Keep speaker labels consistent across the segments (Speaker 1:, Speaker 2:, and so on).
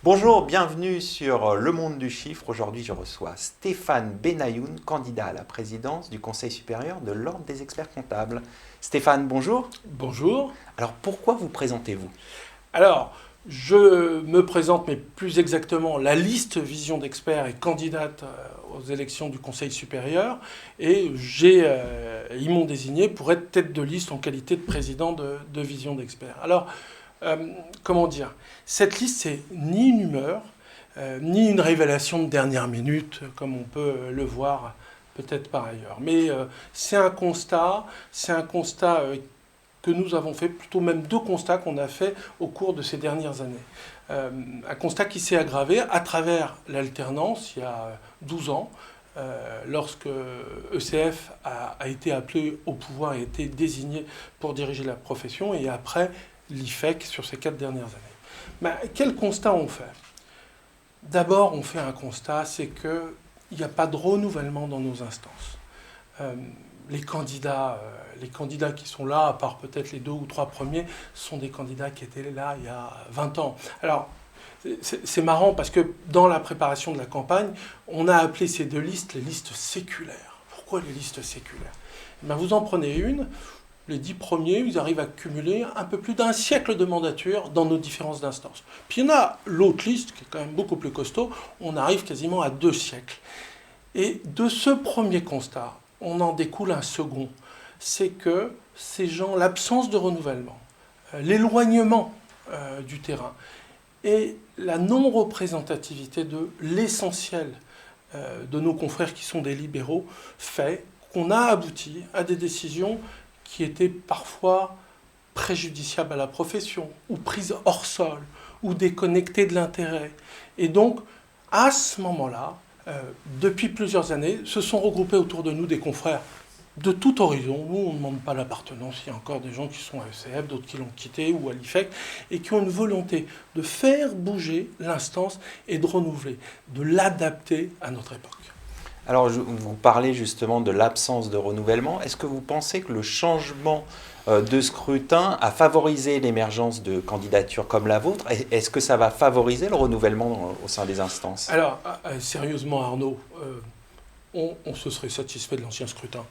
Speaker 1: Bonjour, bienvenue sur Le Monde du Chiffre. Aujourd'hui, je reçois Stéphane Benayoun, candidat à la présidence du Conseil supérieur de l'Ordre des experts comptables. Stéphane, bonjour.
Speaker 2: Bonjour.
Speaker 1: Alors, pourquoi vous présentez-vous?
Speaker 2: Alors, je me présente, mais plus exactement, la liste Vision d'experts est candidate aux élections du Conseil supérieur et ils m'ont désigné pour être tête de liste en qualité de président de Vision d'experts. Alors, comment dire? Cette liste, c'est ni une humeur, ni une révélation de dernière minute, comme on peut le voir peut-être par ailleurs. Mais c'est un constat que nous avons fait, plutôt même deux constats qu'on a fait au cours de ces dernières années. Un constat qui s'est aggravé à travers l'alternance, il y a 12 ans, lorsque ECF a été appelé au pouvoir et a été désigné pour diriger la profession, et après l'IFEC sur ces 4 dernières années. Mais quel constat on fait? D'abord, on fait un constat, c'est qu'il n'y a pas de renouvellement dans nos instances. Les candidats qui sont là, à part peut-être les 2 ou 3 premiers, sont des candidats qui étaient là il y a 20 ans. Alors, c'est marrant parce que dans la préparation de la campagne, on a appelé ces deux listes les listes séculaires. Pourquoi les listes séculaires? Vous en prenez une, les 10 premiers, ils arrivent à cumuler un peu plus d'un siècle de mandature dans nos différentes instances. Puis il y en a l'autre liste, qui est quand même beaucoup plus costaud, on arrive quasiment à 2 siècles. Et de ce premier constat, on en découle un second. C'est que ces gens, l'absence de renouvellement, l'éloignement du terrain et la non-représentativité de l'essentiel de nos confrères qui sont des libéraux fait qu'on a abouti à des décisions qui étaient parfois préjudiciables à la profession, ou prises hors sol, ou déconnectées de l'intérêt. Et donc, à ce moment-là, depuis plusieurs années, se sont regroupés autour de nous des confrères de tout horizon. Nous, on ne demande pas l'appartenance. Il y a encore des gens qui sont à ECF, d'autres qui l'ont quitté, ou à l'IFEC, et qui ont une volonté de faire bouger l'instance et de renouveler, de l'adapter à notre époque.
Speaker 1: Alors, vous parlez justement de l'absence de renouvellement. Est-ce que vous pensez que le changement de scrutin a favorisé l'émergence de candidatures comme la vôtre? Est-ce que ça va favoriser le renouvellement au sein des instances?
Speaker 2: Alors, sérieusement, Arnaud, on se serait satisfait de l'ancien scrutin,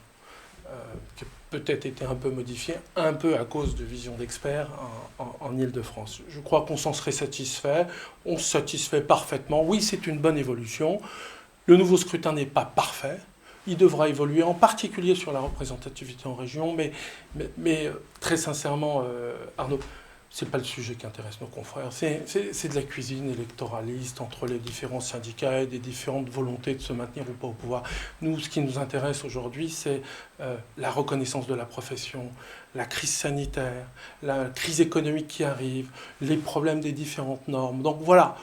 Speaker 2: qui a peut-être été un peu modifié, un peu à cause de Vision d'experts en Île-de-France. Je crois qu'on s'en serait satisfait, on se satisfait parfaitement. Oui, c'est une bonne évolution. Le nouveau scrutin n'est pas parfait. Il devra évoluer, en particulier sur la représentativité en région, mais très sincèrement, Arnaud, c'est pas le sujet qui intéresse nos confrères. C'est de la cuisine électoraliste entre les différents syndicats et des différentes volontés de se maintenir ou pas au pouvoir. Nous, ce qui nous intéresse aujourd'hui, c'est la reconnaissance de la profession, la crise sanitaire, la crise économique qui arrive, les problèmes des différentes normes. Donc voilà,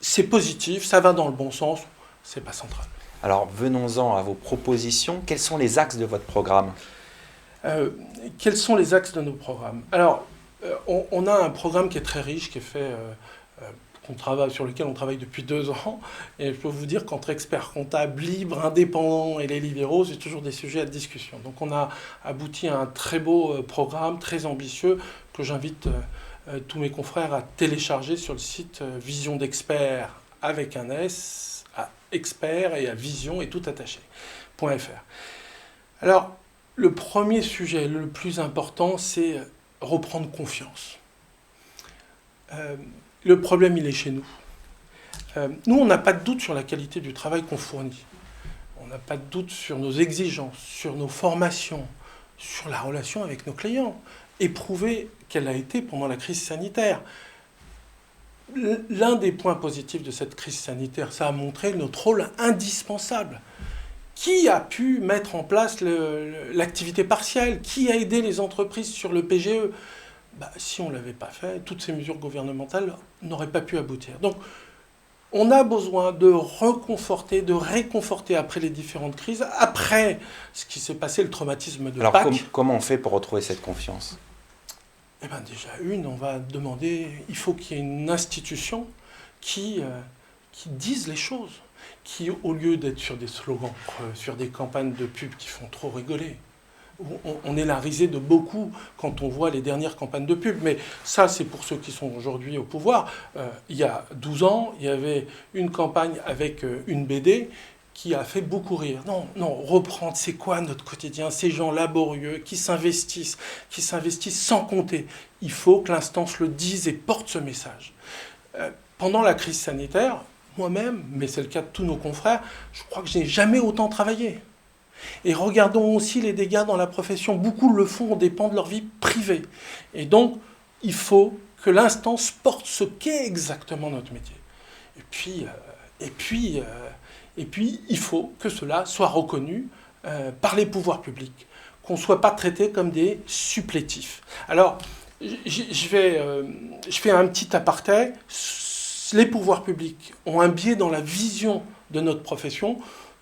Speaker 2: c'est positif, ça va dans le bon sens, c'est pas central.
Speaker 1: Alors, venons-en à vos propositions. Quels sont les axes de votre programme?
Speaker 2: Quels sont les axes de nos programmes? Alors, on a un programme qui est très riche, qui est fait, sur lequel on travaille depuis 2 ans. Et je peux vous dire qu'entre experts comptables, libres, indépendants et les libéraux, c'est toujours des sujets à discussion. Donc on a abouti à un très beau programme, très ambitieux, que j'invite tous mes confrères à télécharger sur le site Vision d'experts avec un S, à expert et à vision et tout attaché.fr. Alors, le premier sujet, le plus important, c'est reprendre confiance. Le problème, il est chez nous. Nous, on n'a pas de doute sur la qualité du travail qu'on fournit. On n'a pas de doute sur nos exigences, sur nos formations, sur la relation avec nos clients, éprouvée qu'elle a été pendant la crise sanitaire. L'un des points positifs de cette crise sanitaire, ça a montré notre rôle indispensable. Qui a pu mettre en place l'activité partielle? Qui a aidé les entreprises sur le PGE? Si on ne l'avait pas fait, toutes ces mesures gouvernementales n'auraient pas pu aboutir. Donc, on a besoin de reconforter, de réconforter après les différentes crises, après ce qui s'est passé, le traumatisme de
Speaker 1: Alors,
Speaker 2: Pâques.
Speaker 1: comment on fait pour retrouver cette confiance?
Speaker 2: Déjà, on va demander, il faut qu'il y ait une institution qui dise les choses, qui, au lieu d'être sur des slogans, sur des campagnes de pub qui font trop rigoler, on est la risée de beaucoup quand on voit les dernières campagnes de pub. Mais ça, c'est pour ceux qui sont aujourd'hui au pouvoir. Il y a 12 ans, il y avait une campagne avec une BD qui a fait beaucoup rire. Non, non, reprendre, c'est quoi notre quotidien? Ces gens laborieux qui s'investissent sans compter. Il faut que l'instance le dise et porte ce message. Pendant la crise sanitaire, moi-même, mais c'est le cas de tous nos confrères, je crois que je n'ai jamais autant travaillé. Et regardons aussi les dégâts dans la profession. Beaucoup le font, on dépend de leur vie privée. Et donc, il faut que l'instance porte ce qu'est exactement notre métier. Et puis, il faut que cela soit reconnu par les pouvoirs publics, qu'on ne soit pas traité comme des supplétifs. Alors, je fais un petit aparté. Les pouvoirs publics ont un biais dans la vision de notre profession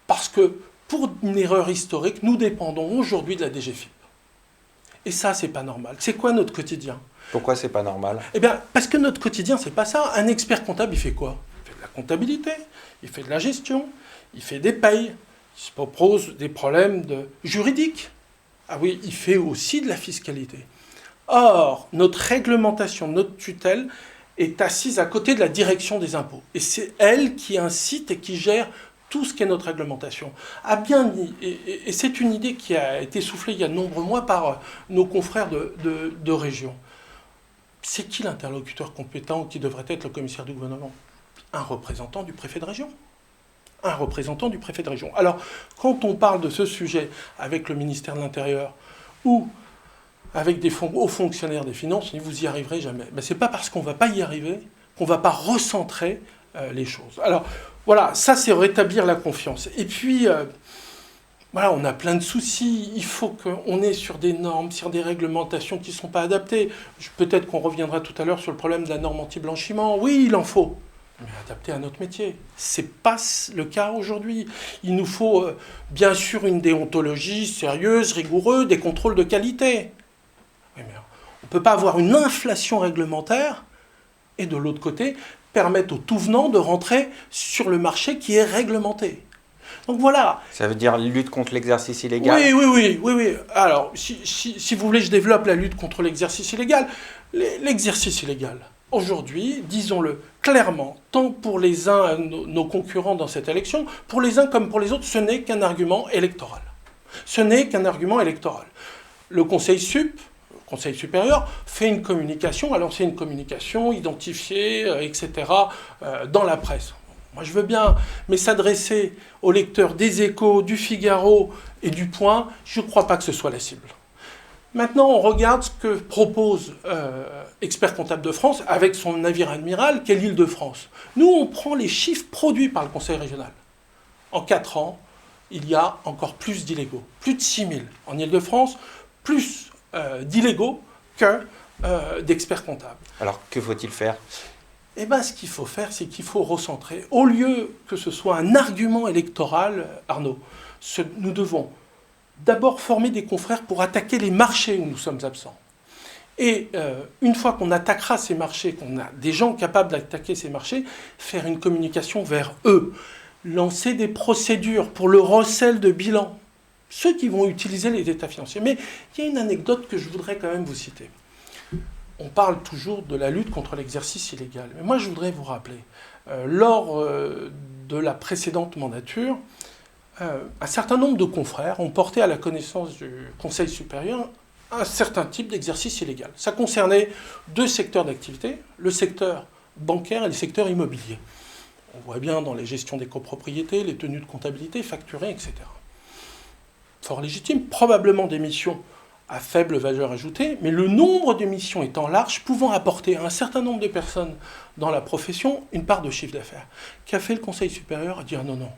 Speaker 2: parce que, pour une erreur historique, nous dépendons aujourd'hui de la DGFiP. Et ça, c'est pas normal. C'est quoi notre quotidien?
Speaker 1: Pourquoi c'est pas normal?
Speaker 2: Eh bien, parce que notre quotidien, c'est pas ça. Un expert comptable, il fait quoi? Il fait de la comptabilité, il fait de la gestion, il fait des payes, il se propose des problèmes juridiques. Ah oui, il fait aussi de la fiscalité. Or, notre réglementation, notre tutelle est assise à côté de la direction des impôts. Et c'est elle qui incite et qui gère tout ce qu'est notre réglementation. Et c'est une idée qui a été soufflée il y a de nombreux mois par nos confrères de région. C'est qui l'interlocuteur compétent qui devrait être le commissaire du gouvernement? Un représentant du préfet de région. Un représentant du préfet de région. Alors, quand on parle de ce sujet avec le ministère de l'Intérieur ou avec des hauts fonctionnaires des finances, vous n'y arriverez jamais. Ben, ce n'est pas parce qu'on ne va pas y arriver qu'on ne va pas recentrer les choses. Alors, voilà, ça c'est rétablir la confiance. Et puis, voilà, on a plein de soucis. Il faut qu'on ait sur des normes, sur des réglementations qui ne sont pas adaptées. Peut-être qu'on reviendra tout à l'heure sur le problème de la norme anti-blanchiment. Oui, il en faut, mais adapté à notre métier. Ce n'est pas le cas aujourd'hui. Il nous faut bien sûr une déontologie sérieuse, rigoureuse, des contrôles de qualité. Oui, mais on ne peut pas avoir une inflation réglementaire et de l'autre côté, permettre aux tout venants de rentrer sur le marché qui est réglementé. Donc voilà.
Speaker 1: Ça veut dire lutte contre l'exercice illégal?
Speaker 2: Oui. Alors, si vous voulez, je développe la lutte contre l'exercice illégal. L'exercice illégal, aujourd'hui, disons-le clairement, tant pour les uns, nos concurrents dans cette élection, pour les uns comme pour les autres, ce n'est qu'un argument électoral. Ce n'est qu'un argument électoral. Le Conseil supérieur fait une communication, a lancé une communication identifiée, etc., dans la presse. Moi, je veux bien, mais s'adresser aux lecteurs des Échos, du Figaro et du Point, je ne crois pas que ce soit la cible. Maintenant, on regarde ce que propose Expert Comptable de France avec son navire amiral, qu'est l'Île-de-France. Nous, on prend les chiffres produits par le Conseil régional. En 4 ans, il y a encore plus d'illégaux, plus de 6 000 en Île-de-France, plus d'illégaux que d'experts comptables.
Speaker 1: Alors, que faut-il faire?
Speaker 2: Eh bien, ce qu'il faut faire, c'est qu'il faut recentrer. Au lieu que ce soit un argument électoral, Arnaud, nous devons d'abord former des confrères pour attaquer les marchés où nous sommes absents. Et une fois qu'on attaquera ces marchés, qu'on a des gens capables d'attaquer ces marchés, faire une communication vers eux, lancer des procédures pour le recel de bilan, ceux qui vont utiliser les états financiers. Mais il y a une anecdote que je voudrais quand même vous citer. On parle toujours de la lutte contre l'exercice illégal. Mais moi, je voudrais vous rappeler, lors de la précédente mandature, un certain nombre de confrères ont porté à la connaissance du Conseil supérieur un certain type d'exercice illégal. Ça concernait 2 secteurs d'activité, le secteur bancaire et le secteur immobilier. On voit bien dans les gestions des copropriétés, les tenues de comptabilité, facturées, etc. Fort légitime, probablement des missions à faible valeur ajoutée, mais le nombre de missions étant large, pouvant apporter à un certain nombre de personnes dans la profession une part de chiffre d'affaires. Qu'a fait le Conseil supérieur? A dit non,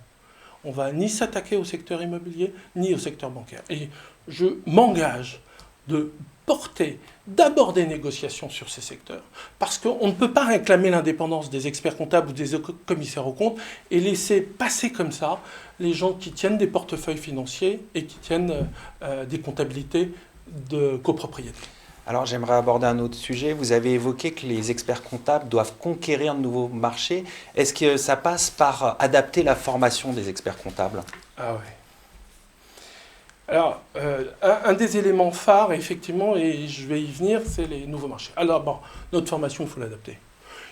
Speaker 2: on ne va ni s'attaquer au secteur immobilier, ni au secteur bancaire. Et je m'engage de porter d'abord des négociations sur ces secteurs, parce qu'on ne peut pas réclamer l'indépendance des experts comptables ou des commissaires aux comptes et laisser passer comme ça les gens qui tiennent des portefeuilles financiers et qui tiennent des comptabilités de copropriété.
Speaker 1: Alors j'aimerais aborder un autre sujet. Vous avez évoqué que les experts comptables doivent conquérir de nouveaux marchés. Est-ce que ça passe par adapter la formation des experts comptables?
Speaker 2: Ah oui. Alors, un des éléments phares, effectivement, et je vais y venir, c'est les nouveaux marchés. Alors, bon, notre formation, il faut l'adapter.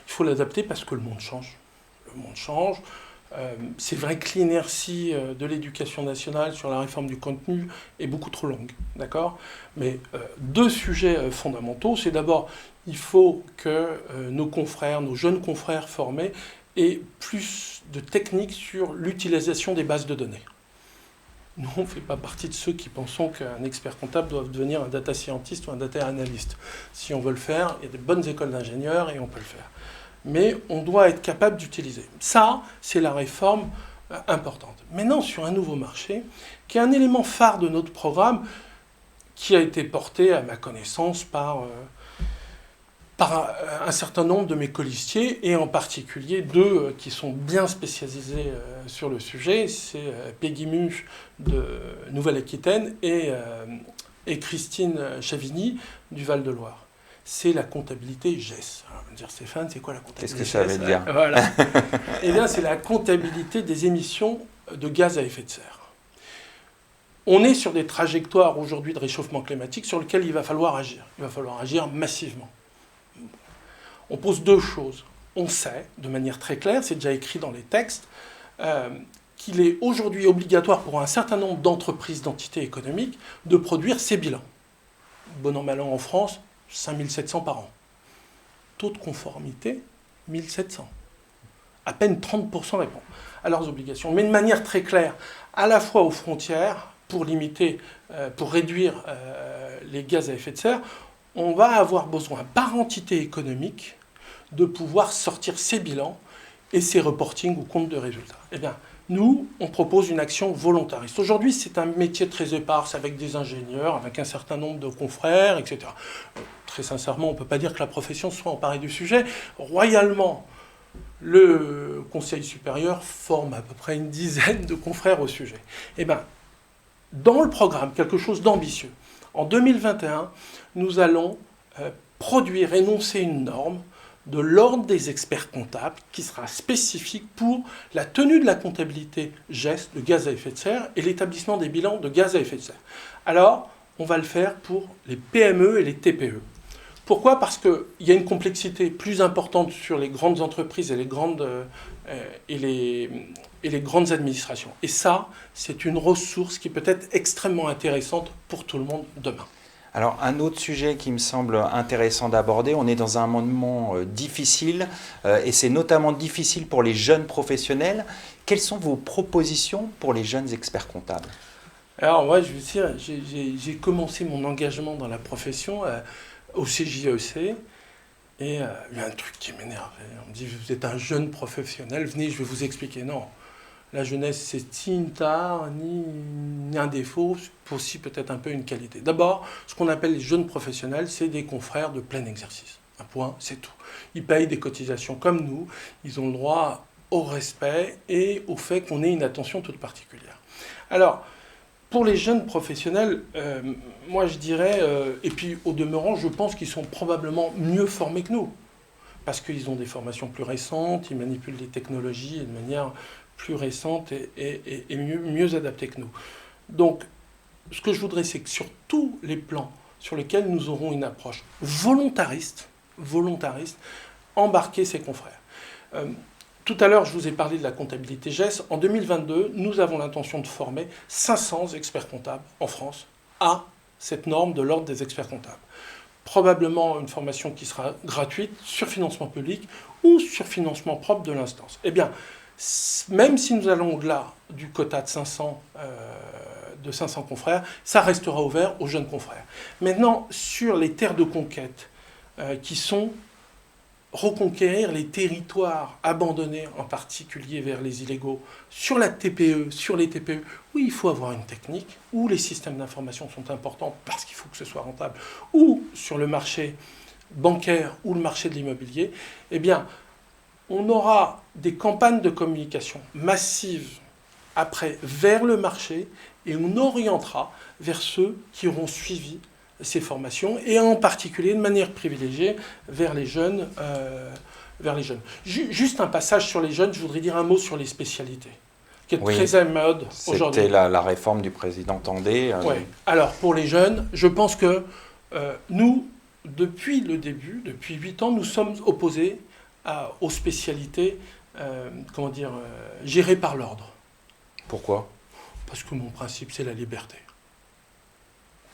Speaker 2: Il faut l'adapter parce que le monde change. Le monde change. C'est vrai que l'inertie de l'éducation nationale sur la réforme du contenu est beaucoup trop longue, d'accord ? Mais deux sujets fondamentaux, c'est d'abord, il faut que nos confrères, nos jeunes confrères formés, aient plus de techniques sur l'utilisation des bases de données. Nous, on ne fait pas partie de ceux qui pensons qu'un expert comptable doit devenir un data scientist ou un data analyst. Si on veut le faire, il y a des bonnes écoles d'ingénieurs et on peut le faire. Mais on doit être capable d'utiliser. Ça, c'est la réforme importante. Maintenant, sur un nouveau marché, qui est un élément phare de notre programme, qui a été porté, à ma connaissance, par un certain nombre de mes colistiers, et en particulier deux qui sont bien spécialisés sur le sujet, c'est Peggy Muche de Nouvelle-Aquitaine et Christine Chavigny du Val-de-Loire. C'est la comptabilité GES. Alors, on va me dire, Stéphane, c'est quoi la comptabilité GES ?
Speaker 1: Qu'est-ce que ça veut dire ?
Speaker 2: Voilà. Eh bien, c'est la comptabilité des émissions de gaz à effet de serre. On est sur des trajectoires aujourd'hui de réchauffement climatique sur lesquelles il va falloir agir. Il va falloir agir massivement. On pose deux choses. On sait, de manière très claire, c'est déjà écrit dans les textes, qu'il est aujourd'hui obligatoire pour un certain nombre d'entreprises, d'entités économiques, de produire ces bilans. Bon an, mal an en France, 5700 par an. Taux de conformité, 1700. À peine 30% répondent à leurs obligations. Mais de manière très claire, à la fois aux frontières, pour limiter, pour réduire les gaz à effet de serre, on va avoir besoin, par entité économique, de pouvoir sortir ces bilans et ces reportings ou comptes de résultats. Eh bien, nous, on propose une action volontariste. Aujourd'hui, c'est un métier très éparse, avec des ingénieurs, avec un certain nombre de confrères, etc. Très sincèrement, on ne peut pas dire que la profession soit emparée du sujet. Royalement, le Conseil supérieur forme à peu près une dizaine de confrères au sujet. Eh bien, dans le programme, quelque chose d'ambitieux. En 2021, nous allons produire, énoncer une norme de l'ordre des experts comptables qui sera spécifique pour la tenue de la comptabilité GES de gaz à effet de serre et l'établissement des bilans de gaz à effet de serre. Alors, on va le faire pour les PME et les TPE. Pourquoi ? Parce qu'il y a une complexité plus importante sur les grandes entreprises et les grandes administrations. Et ça, c'est une ressource qui peut être extrêmement intéressante pour tout le monde demain.
Speaker 1: Alors, un autre sujet qui me semble intéressant d'aborder, on est dans un moment difficile, et c'est notamment difficile pour les jeunes professionnels. Quelles sont vos propositions pour les jeunes experts comptables ?
Speaker 2: Alors, moi, je veux dire, j'ai commencé mon engagement dans la profession au CJEC, et il y a un truc qui m'énerve. On me dit, vous êtes un jeune professionnel, venez, je vais vous expliquer. Non. La jeunesse, c'est ni une tare, ni un défaut, c'est aussi peut-être un peu une qualité. D'abord, ce qu'on appelle les jeunes professionnels, c'est des confrères de plein exercice. Un point, c'est tout. Ils payent des cotisations comme nous, ils ont le droit au respect et au fait qu'on ait une attention toute particulière. Alors, pour les jeunes professionnels, moi je dirais, et puis au demeurant, je pense qu'ils sont probablement mieux formés que nous, parce qu'ils ont des formations plus récentes, ils manipulent les technologies de manière plus récente et mieux adaptée que nous. Donc, ce que je voudrais, c'est que sur tous les plans sur lesquels nous aurons une approche volontariste, embarquer ses confrères. Tout à l'heure, je vous ai parlé de la comptabilité GES. En 2022, nous avons l'intention de former 500 experts comptables en France à cette norme de l'ordre des experts comptables. Probablement une formation qui sera gratuite, sur financement public ou sur financement propre de l'instance. Eh bien, même si nous allons au-delà du quota de 500 confrères, ça restera ouvert aux jeunes confrères. Maintenant, sur les terres de conquête, qui sont reconquérir les territoires abandonnés, en particulier vers les illégaux, sur la TPE, sur les TPE, oui, il faut avoir une technique, où les systèmes d'information sont importants parce qu'il faut que ce soit rentable, ou sur le marché bancaire ou le marché de l'immobilier, eh bien, on aura des campagnes de communication massives après vers le marché et on orientera vers ceux qui auront suivi ces formations et en particulier de manière privilégiée vers les jeunes. Juste un passage sur les jeunes, je voudrais dire un mot sur les spécialités. qui est
Speaker 1: Oui.
Speaker 2: très à mode aujourd'hui.
Speaker 1: C'était la réforme du président Tandé.
Speaker 2: Ouais. Alors, pour les jeunes, je pense que nous, depuis le début, depuis 8 ans, nous sommes opposés aux spécialités, gérées par l'ordre.
Speaker 1: Pourquoi ?
Speaker 2: Parce que mon principe, c'est la liberté.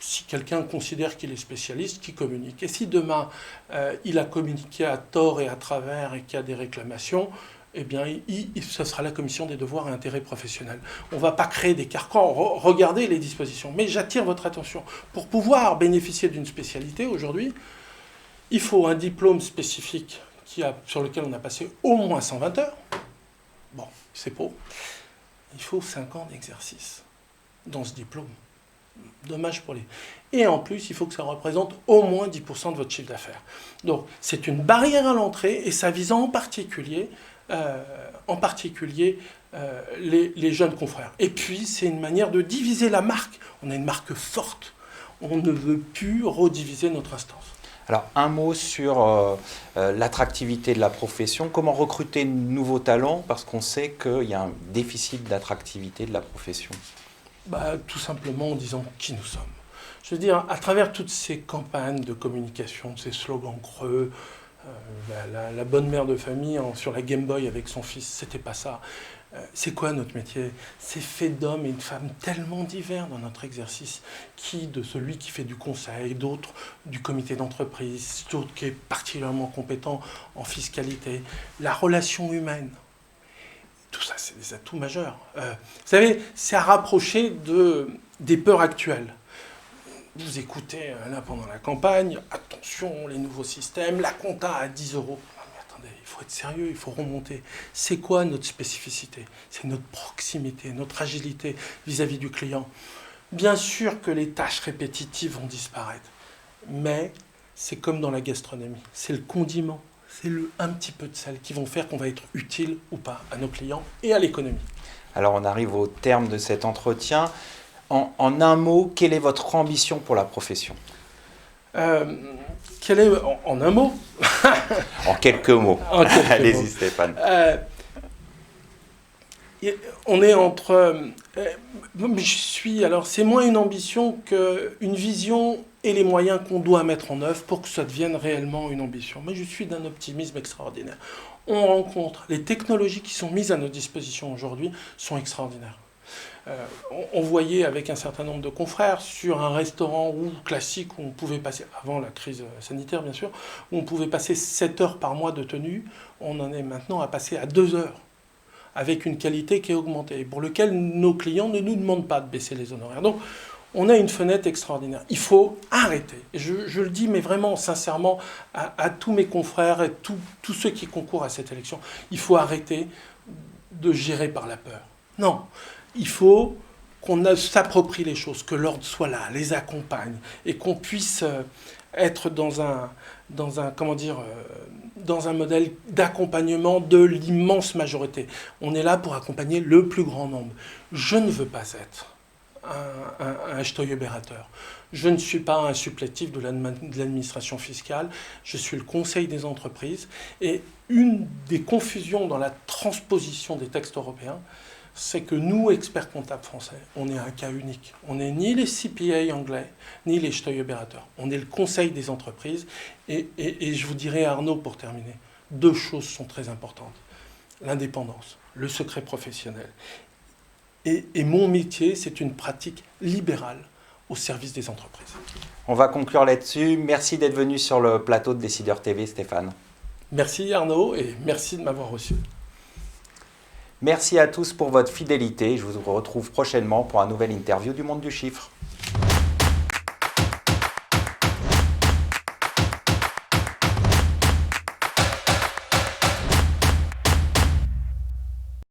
Speaker 2: Si quelqu'un considère qu'il est spécialiste, qu'il communique. Et si demain, il a communiqué à tort et à travers et qu'il y a des réclamations, eh bien, ce sera la commission des devoirs et intérêts professionnels. On ne va pas créer des carcans. Regardez les dispositions. Mais j'attire votre attention. Pour pouvoir bénéficier d'une spécialité aujourd'hui, il faut un diplôme spécifique sur lequel on a passé au moins 120 heures. Bon, c'est pour. Il faut 5 ans d'exercice dans ce diplôme. Dommage pour les... Et en plus, il faut que ça représente au moins 10% de votre chiffre d'affaires. Donc, c'est une barrière à l'entrée et ça vise en particulier les jeunes confrères. Et puis, c'est une manière de diviser la marque. On a une marque forte. On ne veut plus rediviser notre instance.
Speaker 1: Alors, un mot sur l'attractivité de la profession. Comment recruter de nouveaux talents? Parce qu'on sait qu'il y a un déficit d'attractivité de la profession.
Speaker 2: Tout simplement en disant qui nous sommes. Je veux dire, à travers toutes ces campagnes de communication, ces slogans creux, la bonne mère de famille sur la Game Boy avec son fils, c'était pas ça. C'est quoi notre métier? C'est fait d'hommes et de femmes tellement divers dans notre exercice, de celui qui fait du conseil, d'autres du comité d'entreprise, d'autres qui est particulièrement compétent en fiscalité, la relation humaine. Tout ça, c'est des atouts majeurs. Vous savez, c'est à rapprocher des peurs actuelles. Vous écoutez, là, pendant la campagne, attention, les nouveaux systèmes, la compta à 10 euros. Mais attendez, il faut être sérieux, il faut remonter. C'est quoi notre spécificité? C'est notre proximité, notre agilité vis-à-vis du client. Bien sûr que les tâches répétitives vont disparaître, mais c'est comme dans la gastronomie, c'est le condiment. C'est un petit peu de sel qui vont faire qu'on va être utile ou pas à nos clients et à l'économie.
Speaker 1: Alors on arrive au terme de cet entretien. En un mot, quelle est votre ambition pour la profession?
Speaker 2: Quelle est, en un mot?
Speaker 1: En quelques mots. Allez-y Stéphane.
Speaker 2: On est entre... alors c'est moins une ambition qu'une vision et les moyens qu'on doit mettre en œuvre pour que ça devienne réellement une ambition. Mais je suis d'un optimisme extraordinaire. On rencontre, les technologies qui sont mises à notre disposition aujourd'hui sont extraordinaires. On voyait avec un certain nombre de confrères sur un restaurant classique où on pouvait passer, avant la crise sanitaire bien sûr, où on pouvait passer 7 heures par mois de tenue, on en est maintenant à passer à 2 heures, avec une qualité qui est augmentée, et pour lequel nos clients ne nous demandent pas de baisser les honoraires. Donc, on a une fenêtre extraordinaire. Il faut arrêter. Je le dis, mais vraiment sincèrement, à tous mes confrères et tous ceux qui concourent à cette élection, il faut arrêter de gérer par la peur. Non, il faut qu'on s'approprie les choses, que l'ordre soit là, les accompagne, et qu'on puisse être dans un modèle d'accompagnement de l'immense majorité. On est là pour accompagner le plus grand nombre. Je ne veux pas être un Steuerberater. Je ne suis pas un supplétif de l'administration fiscale, je suis le conseil des entreprises. Et une des confusions dans la transposition des textes européens, c'est que nous, experts comptables français, on est un cas unique. On n'est ni les CPA anglais, ni les Steuerberater. On est le conseil des entreprises. Et je vous dirais, Arnaud, pour terminer, 2 choses sont très importantes. L'indépendance, le secret professionnel. Et mon métier, c'est une pratique libérale au service des entreprises.
Speaker 1: On va conclure là-dessus. Merci d'être venu sur le plateau de Décideur TV, Stéphane.
Speaker 2: Merci Arnaud et merci de m'avoir reçu.
Speaker 1: Merci à tous pour votre fidélité. Je vous retrouve prochainement pour un nouvel interview du Monde du Chiffre.